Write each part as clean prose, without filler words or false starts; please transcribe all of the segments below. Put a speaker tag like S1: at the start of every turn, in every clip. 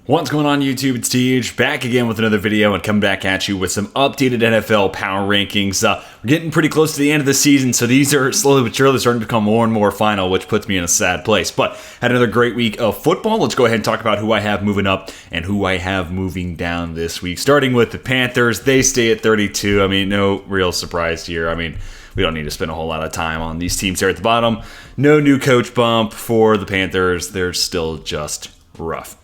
S1: What's going on YouTube? It's TH back again with another video and coming back at you with some updated NFL power rankings. We're getting pretty close to the end of the season, so these are slowly but surely starting to become more and more final, which puts me in a sad place. But had another great week of football. Let's go ahead and talk about who I have moving up and who I have moving down this week. Starting with the Panthers, they stay at 32. I mean, no real surprise here. I mean, we don't need to spend a whole lot of time on these teams here at the bottom. No new coach bump for the Panthers. They're still just rough.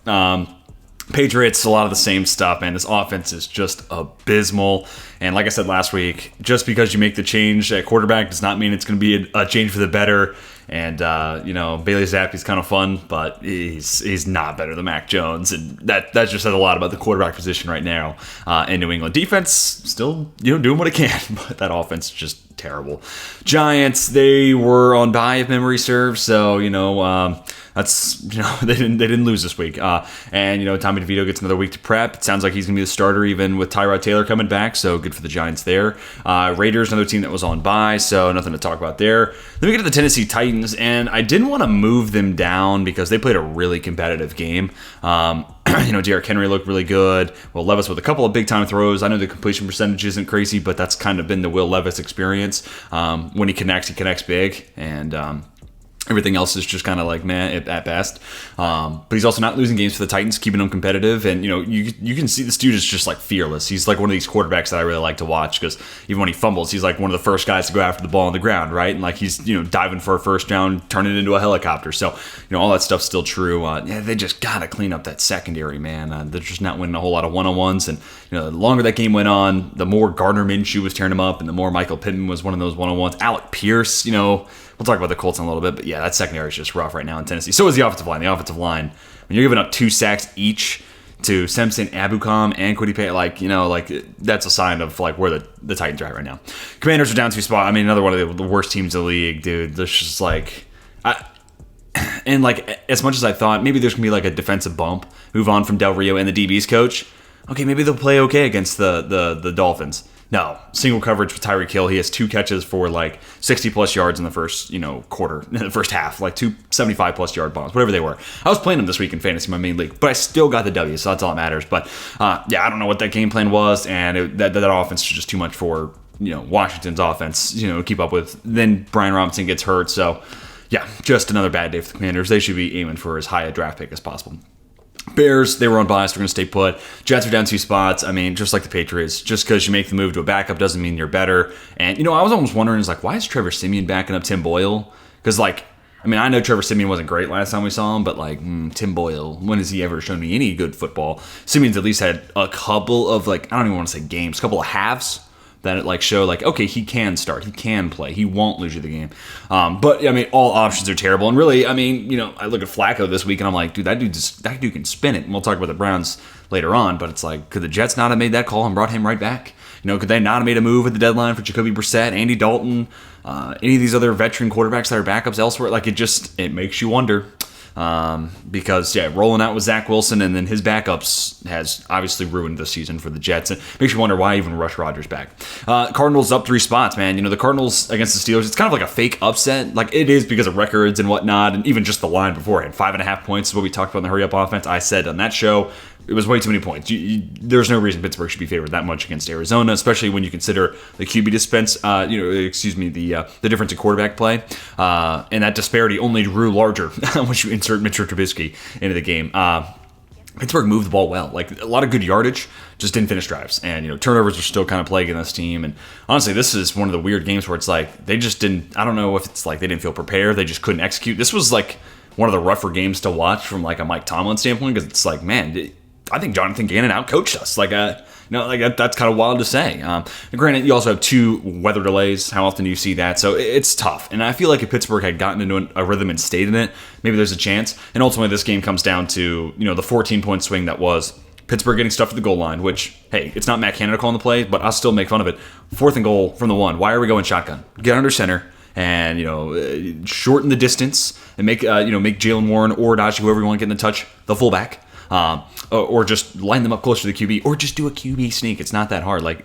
S1: Patriots, a lot of the same stuff, man. This offense is just abysmal. And like I said last week, just because you make the change at quarterback does not mean it's going to be a change for the better. And, Bailey Zappe's kind of fun, but he's not better than Mac Jones. And that just says a lot about the quarterback position right now in New England. Defense still, doing what it can, but that offense is just terrible. Giants, they were on bye if memory serves. So, that's, they didn't lose this week. And Tommy DeVito gets another week to prep. It sounds like he's going to be the starter even with Tyrod Taylor coming back. So good for the Giants there. Raiders, another team that was on bye. So nothing to talk about there. Then we get to the Tennessee Titans, and I didn't want to move them down because they played a really competitive game. Derrick Henry looked really good. Will Levis with a couple of big-time throws. I know the completion percentage isn't crazy, but that's kind of been the Will Levis experience. When he connects big, and everything else is just kind of like meh at best. But he's also not losing games for the Titans, keeping them competitive. And, you can see this dude is just like fearless. He's like one of these quarterbacks that I really like to watch because even when he fumbles, he's like one of the first guys to go after the ball on the ground, right? And like he's, diving for a first down, turning it into a helicopter. So, all that stuff's still true. They just got to clean up that secondary, man. They're just not winning a whole lot of one-on-ones. And, the longer that game went on, the more Gardner Minshew was tearing him up and the more Michael Pittman was one of those one-on-ones. Alec Pierce, we'll talk about the Colts in a little bit, but yeah, that secondary is just rough right now in Tennessee. So is the offensive line. The offensive line, when you're giving up 2 sacks each to Simpson, Ebukam, and Kwity Paye, that's a sign of where the Titans are at right now. Commanders are down 2 spots. I mean, another one of the worst teams in the league, dude. There's just as much as I thought maybe there's gonna be a defensive bump, move on from Del Rio and the DB's coach. Okay, maybe they'll play okay against the Dolphins. No, single coverage with Tyreek Hill. He has 2 catches for 60-plus yards in the first, quarter, in the first half, 2 75-plus yard bombs, whatever they were. I was playing them this week in fantasy, my main league, but I still got the W, so that's all that matters. But, I don't know what that game plan was, and that offense is just too much for, Washington's offense, to keep up with. Then Brian Robinson gets hurt, so, yeah, just another bad day for the Commanders. They should be aiming for as high a draft pick as possible. Bears, they were on bias. They're going to stay put. Jets are down 2 spots. I mean, just like the Patriots, just because you make the move to a backup doesn't mean you're better. And, I was almost wondering, why is Trevor Siemian backing up Tim Boyle? Because, I know Trevor Siemian wasn't great last time we saw him, but, Tim Boyle, when has he ever shown me any good football? Siemian's at least had a couple of, I don't even want to say games, a couple of halves that show okay, he can start, he can play, he won't lose you the game. But all options are terrible. And really, I look at Flacco this week and I'm like, dude, that dude can spin it. And we'll talk about the Browns later on, but it's could the Jets not have made that call and brought him right back? Could they not have made a move at the deadline for Jacoby Brissett, Andy Dalton, any of these other veteran quarterbacks that are backups elsewhere? It makes you wonder. Because rolling out with Zach Wilson and then his backups has obviously ruined the season for the Jets. And makes you wonder why even rush Rodgers back. Cardinals up 3 spots, man. The Cardinals against the Steelers, it's kind of like a fake upset. It is because of records and whatnot, and even just the line beforehand. 5.5 points is what we talked about in the hurry up offense. I said on that show, it was way too many points. There's no reason Pittsburgh should be favored that much against Arizona, especially when you consider the QB dispense. The difference in quarterback play, and that disparity only grew larger once you insert Mitchell Trubisky into the game. Pittsburgh moved the ball well, a lot of good yardage, just didn't finish drives, and turnovers are still kind of plaguing this team. And honestly, this is one of the weird games where it's they just didn't. I don't know if it's they didn't feel prepared, they just couldn't execute. This was one of the rougher games to watch from a Mike Tomlin standpoint because it's man. I think Jonathan Gannon outcoached us. That's kind of wild to say. Granted, you also have 2 weather delays. How often do you see that? So it's tough. And I feel if Pittsburgh had gotten into a rhythm and stayed in it, maybe there's a chance. And ultimately, this game comes down to the 14-point swing that was Pittsburgh getting stuffed at the goal line. Which, hey, it's not Matt Canada calling the play, but I'll still make fun of it. 4th and goal from the 1. Why are we going shotgun? Get under center. And shorten the distance and make Jalen Warren or Najee, whoever you want to get in the touch, the fullback. Or just line them up closer to the QB, or just do a QB sneak. It's not that hard. I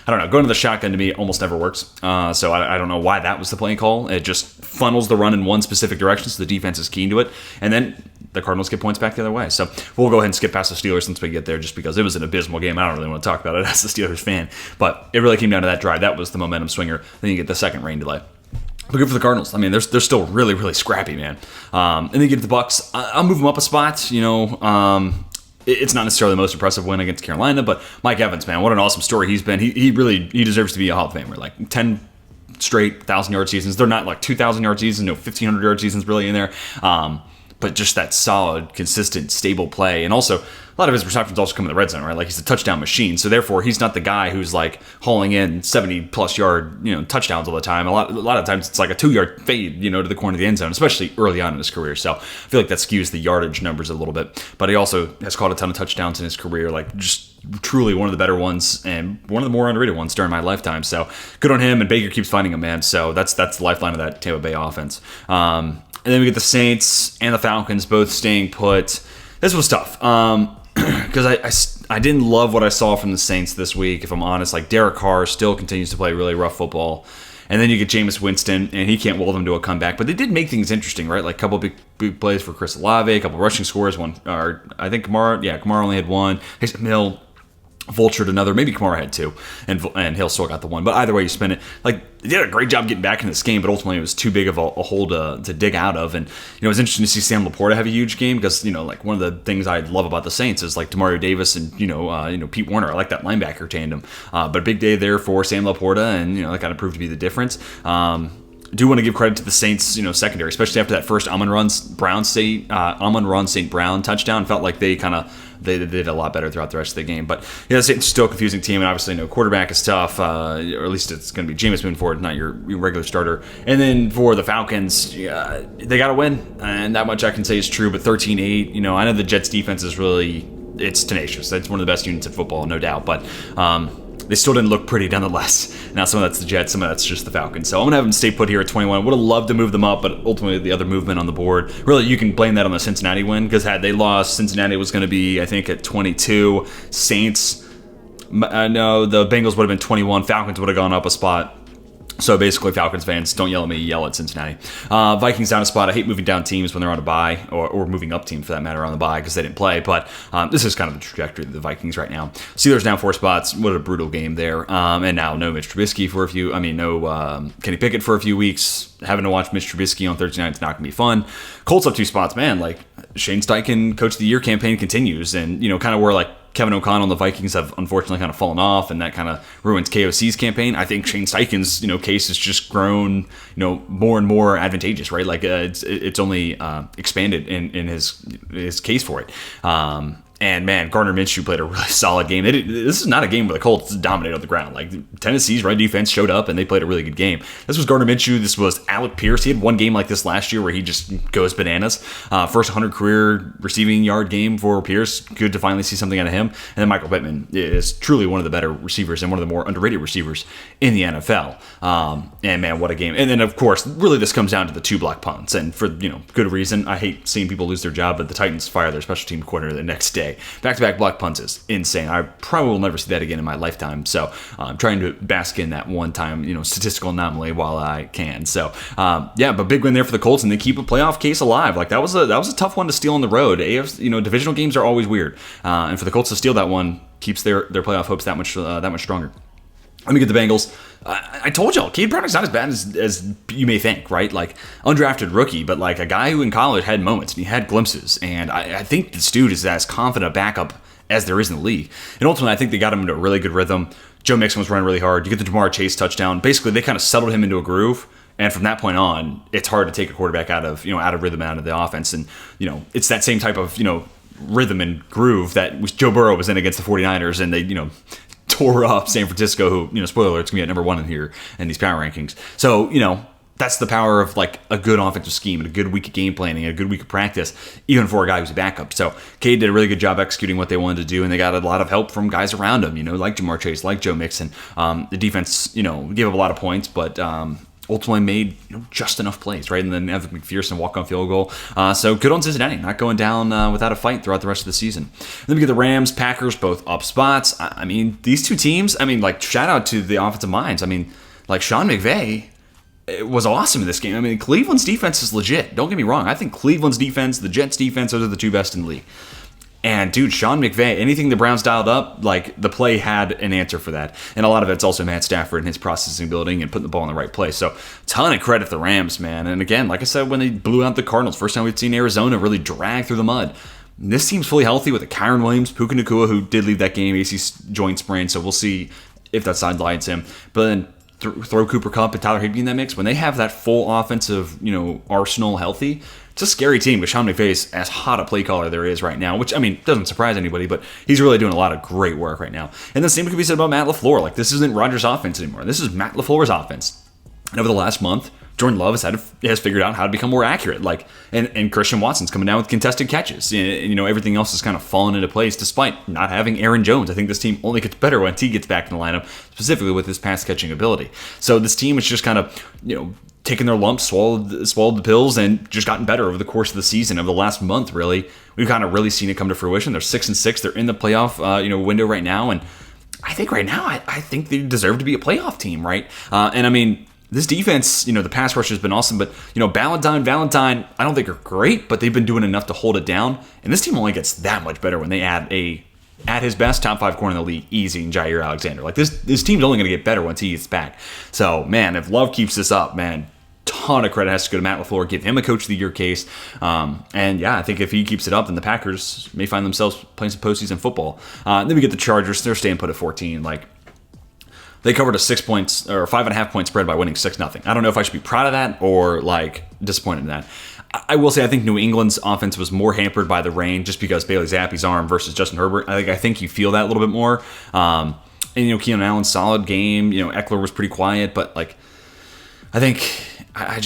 S1: don't know. Going to the shotgun to me almost never works. So I don't know why that was the playing call. It just funnels the run in one specific direction, so the defense is keen to it, and then the Cardinals get points back the other way. So we'll go ahead and skip past the Steelers since we get there, just because it was an abysmal game. I don't really want to talk about it as a Steelers fan, but it really came down to that drive. That was the momentum swinger. Then you get the second rain delay. But good for the Cardinals. I mean, they're still really, really scrappy, man. And then you get to the Bucks. I'll move them up a spot. It's not necessarily the most impressive win against Carolina, but Mike Evans, man, what an awesome story he's been. He deserves to be a Hall of Famer. Like 10 straight 1,000-yard seasons. They're not like 2,000-yard seasons, no 1,500-yard seasons really in there. But just that solid, consistent, stable play. And also, a lot of his receptions also come in the red zone, right? Like, he's a touchdown machine. So, therefore, he's not the guy who's, like, hauling in 70-plus yard, touchdowns all the time. A lot of times, it's like a 2-yard fade, to the corner of the end zone, especially early on in his career. So, I feel like that skews the yardage numbers a little bit. But he also has caught a ton of touchdowns in his career, like, just truly one of the better ones and one of the more underrated ones during my lifetime. So, good on him, and Baker keeps finding him, man. So, that's the lifeline of that Tampa Bay offense. And then we get the Saints and the Falcons both staying put. This was tough because I didn't love what I saw from the Saints this week, if I'm honest. Like, Derek Carr still continues to play really rough football. And then you get Jameis Winston, and he can't will them to a comeback. But they did make things interesting, right? Like a couple big plays for Chris Olave, a couple rushing scores. I think Kamara only had one. Taysom Hill vultured another, maybe Kamara had two, and Hill still got the one. But either way you spin it, like, they did a great job getting back in this game, but ultimately it was too big of a hole to dig out of. And it was interesting to see Sam Laporta have a huge game because like one of the things I love about the Saints is like Demario Davis and Pete Werner. I like that linebacker tandem. But a big day there for Sam Laporta, and that kind of proved to be the difference. Do want to give credit to the Saints, secondary, especially after that first Amon-Ra St. Brown touchdown. Felt like they did a lot better throughout the rest of the game. But the Saints are still a confusing team, and obviously quarterback is tough, or at least it's going to be Jameis moving forward, not your regular starter. And then for the Falcons, they got to win, and that much I can say is true. But 13-8, I know the Jets defense is it's tenacious. It's one of the best units in football, no doubt. But they still didn't look pretty nonetheless. Now, some of that's the Jets, some of that's just the Falcons. So I'm going to have them stay put here at 21. Would have loved to move them up, but ultimately the other movement on the board, really you can blame that on the Cincinnati win, because had they lost, Cincinnati was going to be, I think, at 22. Saints, no, the Bengals would have been 21. Falcons would have gone up a spot. So basically, Falcons fans, don't yell at me, yell at Cincinnati. Vikings down a spot. I hate moving down teams when they're on a bye, or moving up teams for that matter on the bye because they didn't play. But this is kind of the trajectory of the Vikings right now. Steelers down 4 spots. What a brutal game there. And now no Mitch Trubisky for no Kenny Pickett for a few weeks. Having to watch Mitch Trubisky on Thursday night is not going to be fun. Colts up 2 spots, man. Like, Shane Steichen Coach of the Year campaign continues, and kind of where like Kevin O'Connell and the Vikings have unfortunately kind of fallen off, and that kind of ruins KOC's campaign. I think Shane Steichen's case has just grown more and more advantageous, right? Like it's only expanded in his case for it. And man, Gardner Minshew played a really solid game. This is not a game where the Colts dominated on the ground. Like, Tennessee's run defense showed up and they played a really good game. This was Gardner Minshew. This was Alec Pierce. He had one game like this last year where he just goes bananas. First 100 career receiving yard game for Pierce. Good to finally see something out of him. And then Michael Pittman is truly one of the better receivers and one of the more underrated receivers in the NFL. And man, what a game. And then of course, really this comes down to the 2 block punts. And for good reason. I hate seeing people lose their job, but the Titans fire their special team coordinator the next day. Back-to-back block punts is insane. I probably will never see that again in my lifetime. So I'm trying to bask in that one-time, statistical anomaly while I can. So but big win there for the Colts, and they keep a playoff case alive. Like that was a tough one to steal on the road. AFC, divisional games are always weird, and for the Colts to steal that one keeps their playoff hopes that much stronger. Let me get the Bengals. I told y'all, Cade Browning's not as bad as you may think, right? Like, undrafted rookie, but like a guy who in college had moments and he had glimpses. And I think this dude is as confident a backup as there is in the league. And ultimately, I think they got him into a really good rhythm. Joe Mixon was running really hard. You get the Jamar Chase touchdown. Basically, they kind of settled him into a groove. And from that point on, it's hard to take a quarterback out of rhythm, out of the offense. And, it's that same type of, rhythm and groove that Joe Burrow was in against the 49ers. And they, tore up San Francisco, who, spoiler alert, it's going to be at number 1 in here in these power rankings. So, that's the power of like a good offensive scheme and a good week of game planning and a good week of practice, even for a guy who's a backup. So Cade did a really good job executing what they wanted to do, and they got a lot of help from guys around him, like Jamar Chase, like Joe Mixon. The defense, gave up a lot of points, but ultimately made just enough plays, right? And then Evan McPherson walk-on field goal. So good on Cincinnati, not going down without a fight throughout the rest of the season. Then we get the Rams, Packers, both up spots. These two teams, shout out to the offensive minds. Sean McVay it was awesome in this game. I mean, Cleveland's defense is legit. Don't get me wrong. I think Cleveland's defense, the Jets' defense, those are the two best in the league. And dude, Sean McVay, anything the Browns dialed up, like the play had an answer for that. And a lot of it's also Matt Stafford and his processing building and putting the ball in the right place. So ton of credit to the Rams, man. And again, like I said, when they blew out the Cardinals, first time we've seen Arizona really drag through the mud. This team's fully healthy with a Kyron Williams, Puka Nacua, who did leave that game, AC joint sprain. So we'll see if that sidelines him. But then throw Cooper Kupp and Tyler Higbee in that mix. When they have that full offensive, arsenal healthy, it's a scary team. But Sean McVay's as hot a play caller there is right now, which, I mean, doesn't surprise anybody, but he's really doing a lot of great work right now. And the same could be said about Matt LaFleur. Like, this isn't Rodgers' offense anymore. This is Matt LaFleur's offense. And over the last month, Jordan Love has figured out how to become more accurate. Like, and Christian Watson's coming down with contested catches. And, everything else is kind of falling into place despite not having Aaron Jones. I think this team only gets better once he gets back in the lineup, specifically with his pass catching ability. So this team is just kind of, taking their lumps, swallowed the pills, and just gotten better over the course of the season. Over the last month, really, we've kind of really seen it come to fruition. They're 6-6. They're in the playoff, window right now, and I think right now, I think they deserve to be a playoff team, right? And I mean, this defense, the pass rush has been awesome, but Valentine, I don't think are great, but they've been doing enough to hold it down. And this team only gets that much better when they add at his best, top 5 corner in the league, easy, and Jair Alexander. Like, this team's only going to get better once he gets back. So, man, if Love keeps this up, man, ton of credit has to go to Matt LaFleur, give him a Coach of the Year case. And, yeah, I think if he keeps it up, then the Packers may find themselves playing some postseason football. Then we get the Chargers. They're staying put at 14. Like, they covered a 6 points or 5.5 point spread by winning 6-0. I don't know if I should be proud of that or, like, disappointed in that. I will say I think New England's offense was more hampered by the rain just because Bailey Zappi's arm versus Justin Herbert. I think you feel that a little bit more. And, Keenan Allen's solid game. Eckler was pretty quiet, but, like, I think I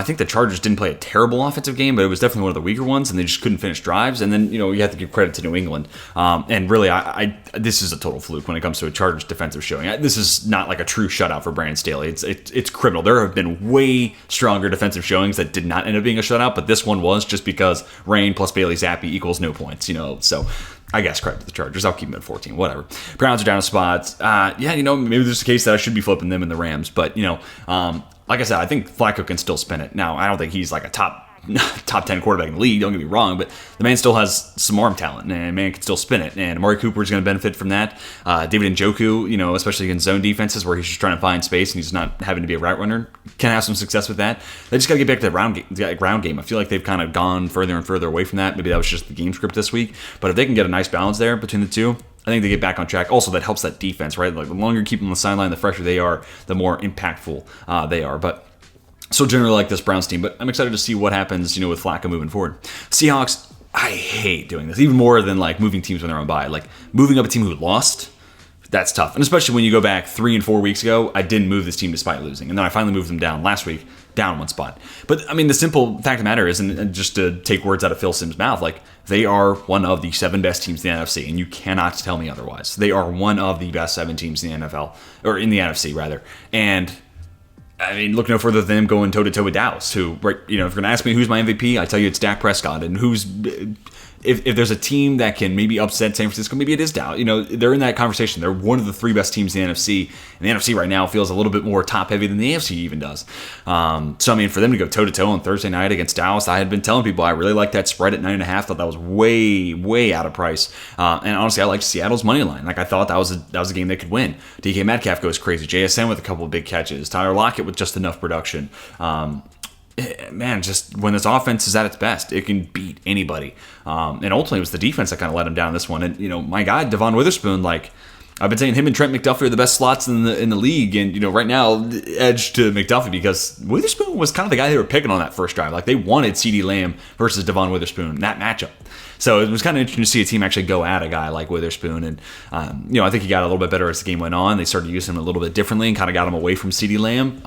S1: think the Chargers didn't play a terrible offensive game, but it was definitely one of the weaker ones, and they just couldn't finish drives. And then, you have to give credit to New England. And really, this is a total fluke when it comes to a Chargers defensive showing. This is not like a true shutout for Brandon Staley. It's criminal. There have been way stronger defensive showings that did not end up being a shutout, but this one was just because rain plus Bailey Zappi equals no points, So I guess credit to the Chargers. I'll keep them at 14, whatever. Browns are down a spot. Maybe there's a case that I should be flipping them in the Rams, but, like I said, I think Flacco can still spin it. Now, I don't think he's like a top 10 quarterback in the league, don't get me wrong, but the man still has some arm talent, and man can still spin it. And Amari Cooper is going to benefit from that. David Njoku, especially in zone defenses where he's just trying to find space and he's not having to be a route runner, can have some success with that. They just got to get back to the ground game. I feel like they've kind of gone further and further away from that. Maybe that was just the game script this week. But if they can get a nice balance there between the two, I think they get back on track. Also, that helps that defense, right? Like, the longer you keep them on the sideline, the fresher they are, the more impactful they are. But so generally like this Browns team, but I'm excited to see what happens, with Flacco moving forward. Seahawks, I hate doing this, even more than like moving teams when they're on bye. Like, moving up a team who lost, that's tough. And especially when you go back 3 and 4 weeks ago, I didn't move this team despite losing. And then I finally moved them down last week, down 1 spot. But, I mean, the simple fact of the matter is, and just to take words out of Phil Simms' mouth, like, they are one of the 7 best teams in the NFC, and you cannot tell me otherwise. They are one of the best 7 teams in the NFL, or in the NFC, rather. And I mean, look no further than them going toe-to-toe with Dallas, who, right, if you're going to ask me who's my MVP, I tell you it's Dak Prescott. And if there's a team that can maybe upset San Francisco, maybe it is Dallas. They're in that conversation. They're one of the 3 best teams in the NFC. And the NFC right now feels a little bit more top-heavy than the AFC even does. So, I mean, for them to go toe-to-toe on Thursday night against Dallas, I had been telling people I really like that spread at 9.5. Thought that was way, way out of price. And honestly, I liked Seattle's money line. Like, I thought that was a game they could win. DK Metcalf goes crazy. JSN with a couple of big catches. Tyler Lockett with just enough production. Man, just when this offense is at its best, it can beat anybody. And ultimately, it was the defense that kind of let him down this one. And, my guy, Devon Witherspoon, like, I've been saying him and Trent McDuffie are the best slots in the league. And, right now, edge to McDuffie because Witherspoon was kind of the guy they were picking on that first drive. Like, they wanted CeeDee Lamb versus Devon Witherspoon, that matchup. So it was kind of interesting to see a team actually go at a guy like Witherspoon. And, I think he got a little bit better as the game went on. They started using him a little bit differently and kind of got him away from CeeDee Lamb.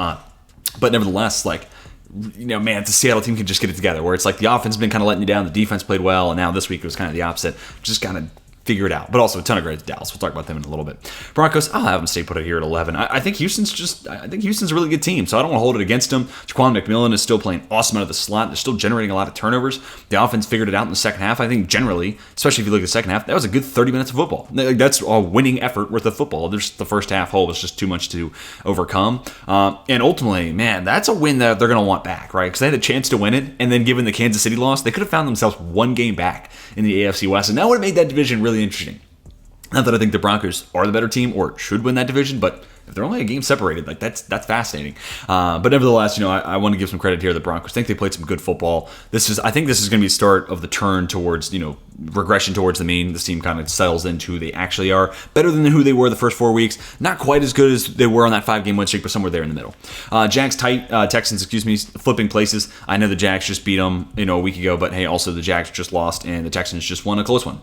S1: But nevertheless, like, man, the Seattle team can just get it together where it's like the offense has been kind of letting you down, the defense played well, and now this week it was kind of the opposite. Just kind of figure it out. But also a ton of credit to Dallas. We'll talk about them in a little bit. Broncos, I'll have them stay put it here at 11. I think Houston's a really good team, so I don't want to hold it against them. Jaquan McMillan is still playing awesome out of the slot. They're still generating a lot of turnovers. The offense figured it out in the second half. I think generally, especially if you look at the second half, that was a good 30 minutes of football. That's a winning effort worth of football. There's the first half hole was just too much to overcome. And ultimately, man, that's a win that they're going to want back, right? Because they had a chance to win it, and then given the Kansas City loss, they could have found themselves one game back in the AFC West, and that would have made that division really interesting. Not that I think the Broncos are the better team or should win that division, but if they're only a game separated, like that's fascinating. But nevertheless, I want to give some credit here to the Broncos. I think they played some good football. I think this is going to be the start of the turn towards, regression towards the mean. This team kind of settles into who they actually are. Better than who they were the first 4 weeks. Not quite as good as they were on that 5-game win streak, but somewhere there in the middle. Texans, flipping places. I know the Jags just beat them, a week ago, but hey, also the Jags just lost and the Texans just won a close one,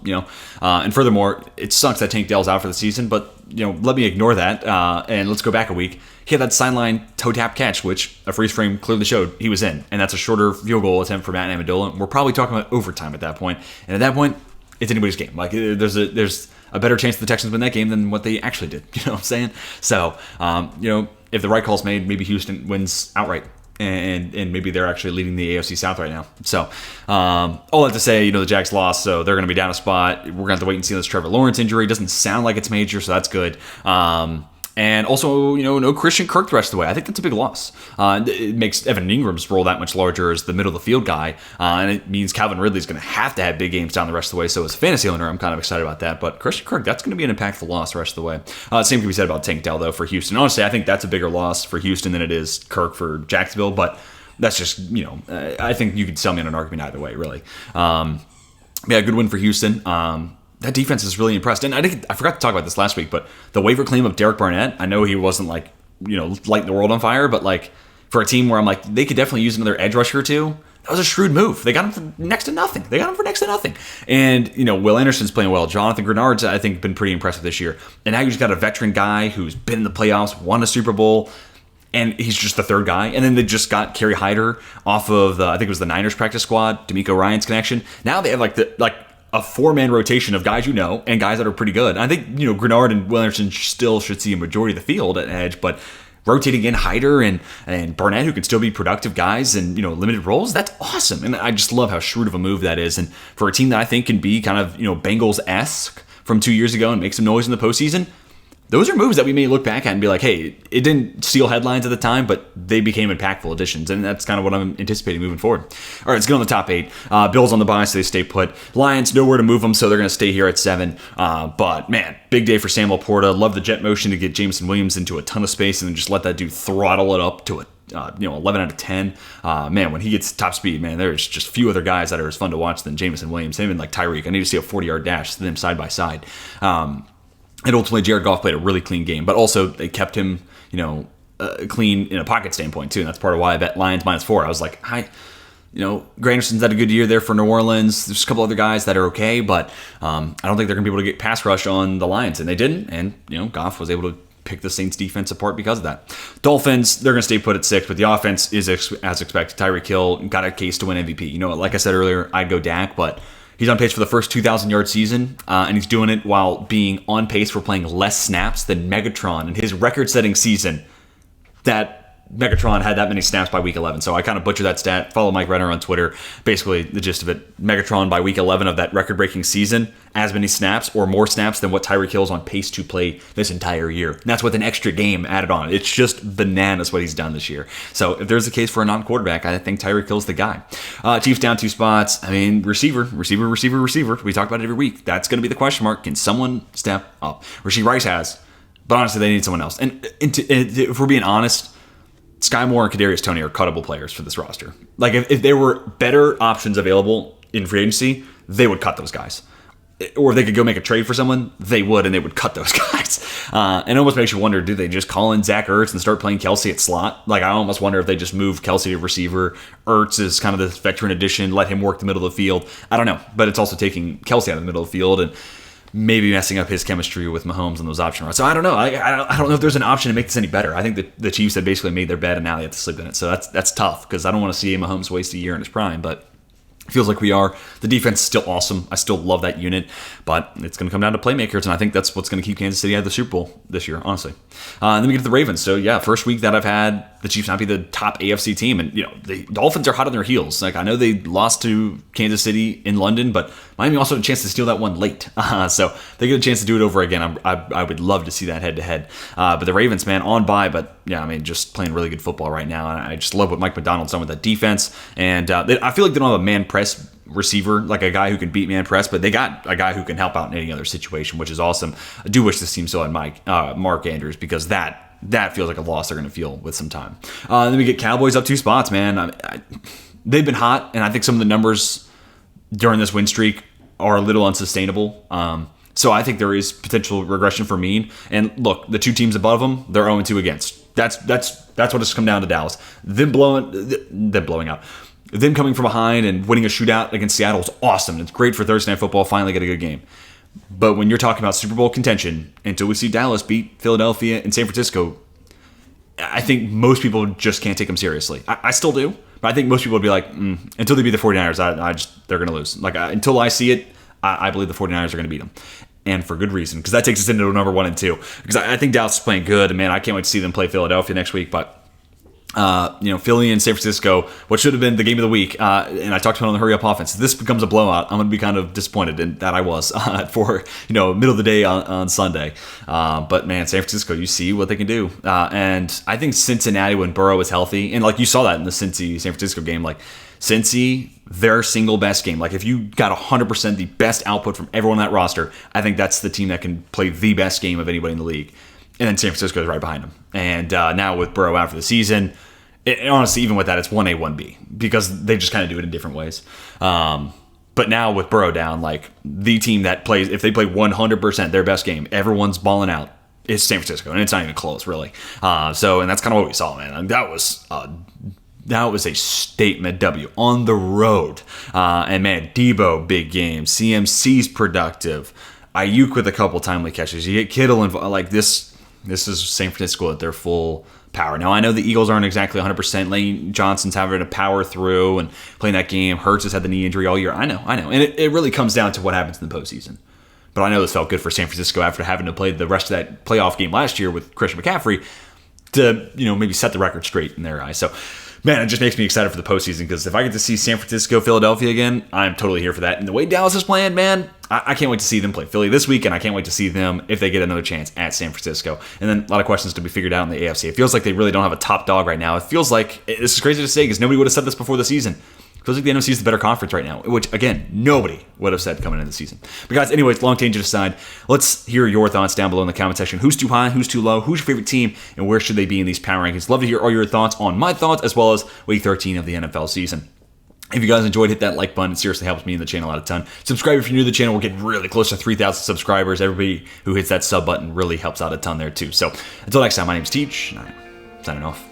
S1: And furthermore, it sucks that Tank Dell's out for the season, but let me ignore that and let's go back a week. He had that sideline toe tap catch, which a freeze frame clearly showed he was in, and that's a shorter field goal attempt for Matt Amendola. We're probably talking about overtime at that point, and at that point, it's anybody's game. Like there's a better chance the Texans win that game than what they actually did. You know what I'm saying? So if the right call's made, maybe Houston wins outright. And maybe they're actually leading the AFC South right now. So all that to say, the Jags lost, so they're going to be down a spot. We're going to have to wait and see this Trevor Lawrence injury. It doesn't sound like it's major, so that's good. And also, no Christian Kirk the rest of the way. I think that's a big loss. It makes Evan Ingram's role that much larger as the middle of the field guy. And it means Calvin Ridley's going to have big games down the rest of the way. So as a fantasy owner, I'm kind of excited about that. But Christian Kirk, that's going to be an impactful loss the rest of the way. Same can be said about Tank Dell, though, for Houston. Honestly, I think that's a bigger loss for Houston than it is Kirk for Jacksonville. But that's just, I think you could sell me on an argument either way, really. Good win for Houston. That defense is really impressed. And I forgot to talk about this last week, but the waiver claim of Derek Barnett, I know he wasn't lighting the world on fire, but for a team where I'm like, they could definitely use another edge rusher or two, that was a shrewd move. They got him for next to nothing. And, Will Anderson's playing well. Jonathan Grenard's, I think, been pretty impressive this year. And now you just got a veteran guy who's been in the playoffs, won a Super Bowl, and he's just the third guy. And then they just got Kerry Hyder off of I think it was the Niners practice squad, D'Amico Ryan's connection. Now they have a 4-man rotation of guys and guys that are pretty good. And I think, Grenard and Will Anderson still should see a majority of the field at edge, but rotating in Hyder and Barnett, who can still be productive guys and, limited roles, that's awesome. And I just love how shrewd of a move that is. And for a team that I think can be kind of, Bengals-esque from 2 years ago and make some noise in the postseason, those are moves that we may look back at and be like, hey, it didn't steal headlines at the time, but they became impactful additions. And that's kind of what I'm anticipating moving forward. All right, let's get on the top 8. Bills on the bye, so they stay put. Lions, nowhere to move them, so they're going to stay here at 7. But, man, big day for Sam Laporta. Love the jet motion to get Jameson Williams into a ton of space and then just let that dude throttle it up to 11 out of 10. Man, when he gets top speed, man, there's just few other guys that are as fun to watch than Jameson Williams. Him and Tyreek. I need to see a 40-yard dash, them side by side. And ultimately, Jared Goff played a really clean game, but also they kept him, clean in a pocket standpoint too, and that's part of why I bet Lions -4. I was like, Granderson's had a good year there for New Orleans. There's a couple other guys that are okay, but I don't think they're going to be able to get pass rush on the Lions, and they didn't. And Goff was able to pick the Saints defense apart because of that. Dolphins, they're going to stay put at 6, but the offense is as expected. Tyreek Hill got a case to win MVP. Like I said earlier, I'd go Dak, but he's on pace for the first 2,000-yard season, and he's doing it while being on pace for playing less snaps than Megatron in his record-setting season. That Megatron had that many snaps by week 11, so I kind of butchered that stat. Follow Mike Renner on Twitter. Basically, the gist of it, Megatron by week 11 of that record-breaking season, as many snaps or more snaps than what Tyreek Hill's on pace to play this entire year. And that's with an extra game added on. It's just bananas what he's done this year. So if there's a case for a non-quarterback, I think Tyreek Hill's the guy. Chiefs down 2 spots. I mean, receiver. We talk about it every week. That's going to be the question mark. Can someone step up? Rashee Rice has, but honestly, they need someone else. And if we're being honest, Sky Moore and Kadarius Toney are cuttable players for this roster. If there were better options available in free agency, they would cut those guys. Or if they could go make a trade for someone, they would, and they would cut those guys. And it almost makes you wonder, do they just call in Zach Ertz and start playing Kelsey at slot? I almost wonder if they just move Kelsey to receiver. Ertz is kind of the veteran addition, let him work the middle of the field. I don't know, but it's also taking Kelsey out of the middle of the field and maybe messing up his chemistry with Mahomes on those option routes. So I don't know. I don't know if there's an option to make this any better. I think that the Chiefs had basically made their bed and now they have to sleep in it. So that's tough because I don't want to see Mahomes waste a year in his prime. But Feels like we are. The defense is still awesome. I still love that unit, but it's going to come down to playmakers, and I think that's what's going to keep Kansas City out of the Super Bowl this year, honestly. And then we get to the Ravens. So, yeah, first week that I've had the Chiefs not be the top AFC team, and, the Dolphins are hot on their heels. Like, I know they lost to Kansas City in London, but Miami also had a chance to steal that one late. So they get a chance to do it over again. I would love to see that head-to-head. But the Ravens, man, on bye, but, yeah, I mean, just playing really good football right now, and I just love what Mike Macdonald's done with that defense, and I feel like they don't have a man press receiver, like a guy who can beat man press, but they got a guy who can help out in any other situation, which is awesome. I do wish this team still had Mark Andrews, because that feels like a loss they're going to feel with some time. Then we get Cowboys up 2 spots, man. They've been hot, and I think some of the numbers during this win streak are a little unsustainable. So I think there is potential regression for mean. And look, the 2 teams above them, they're 0-2 against. That's what it's come down to Dallas. Them blowing out. Them coming from behind and winning a shootout against Seattle is awesome. It's great for Thursday Night Football, finally get a good game. But when you're talking about Super Bowl contention, until we see Dallas beat Philadelphia and San Francisco, I think most people just can't take them seriously. I still do, but I think most people would be like, until they beat the 49ers, they're going to lose. Like, until I see it, I believe the 49ers are going to beat them. And for good reason, because that takes us into number 1 and 2. Because I think Dallas is playing good, and man, I can't wait to see them play Philadelphia next week, but Philly and San Francisco, what should have been the game of the week, and I talked about it on the hurry up offense. If this becomes a blowout, I'm going to be kind of disappointed, and that I was for middle of the day on Sunday. But man, San Francisco, you see what they can do, and I think Cincinnati, when Burrow is healthy, and like you saw that in the Cincy San Francisco game, like Cincy, their single best game. Like if you got 100% the best output from everyone on that roster, I think that's the team that can play the best game of anybody in the league. And then San Francisco is right behind them. And now with Burrow out for the season, honestly, even with that, it's 1A, 1B, because they just kind of do it in different ways. But now with Burrow down, like the team that plays, if they play 100% their best game, everyone's balling out, is San Francisco. And it's not even close, really. And that's kind of what we saw, man. Like, that was a statement W on the road. And man, Debo, big game. CMC's productive. Ayuk with a couple timely catches. You get Kittle involved. Like this is San Francisco at their full power. Now, I know the Eagles aren't exactly 100%. Lane Johnson's having to power through and playing that game. Hurts has had the knee injury all year. I know. And it really comes down to what happens in the postseason. But I know this felt good for San Francisco after having to play the rest of that playoff game last year with Christian McCaffrey to, maybe set the record straight in their eyes. So, man, it just makes me excited for the postseason, because if I get to see San Francisco, Philadelphia again, I'm totally here for that. And the way Dallas is playing, man, I can't wait to see them play Philly this week, and I can't wait to see them if they get another chance at San Francisco. And then a lot of questions to be figured out in the AFC. It feels like they really don't have a top dog right now. It feels like, this is crazy to say because nobody would have said this before the season. It feels like the NFC is the better conference right now, which, again, nobody would have said coming into the season. But guys, anyways, long tangent aside, let's hear your thoughts down below in the comment section. Who's too high? Who's too low? Who's your favorite team? And where should they be in these power rankings? Love to hear all your thoughts on my thoughts, as well as Week 13 of the NFL season. If you guys enjoyed, hit that like button. It seriously helps me and the channel out a ton. Subscribe if you're new to the channel. We're getting really close to 3,000 subscribers. Everybody who hits that sub button really helps out a ton there too. So until next time, my name's Teach, and I'm signing off.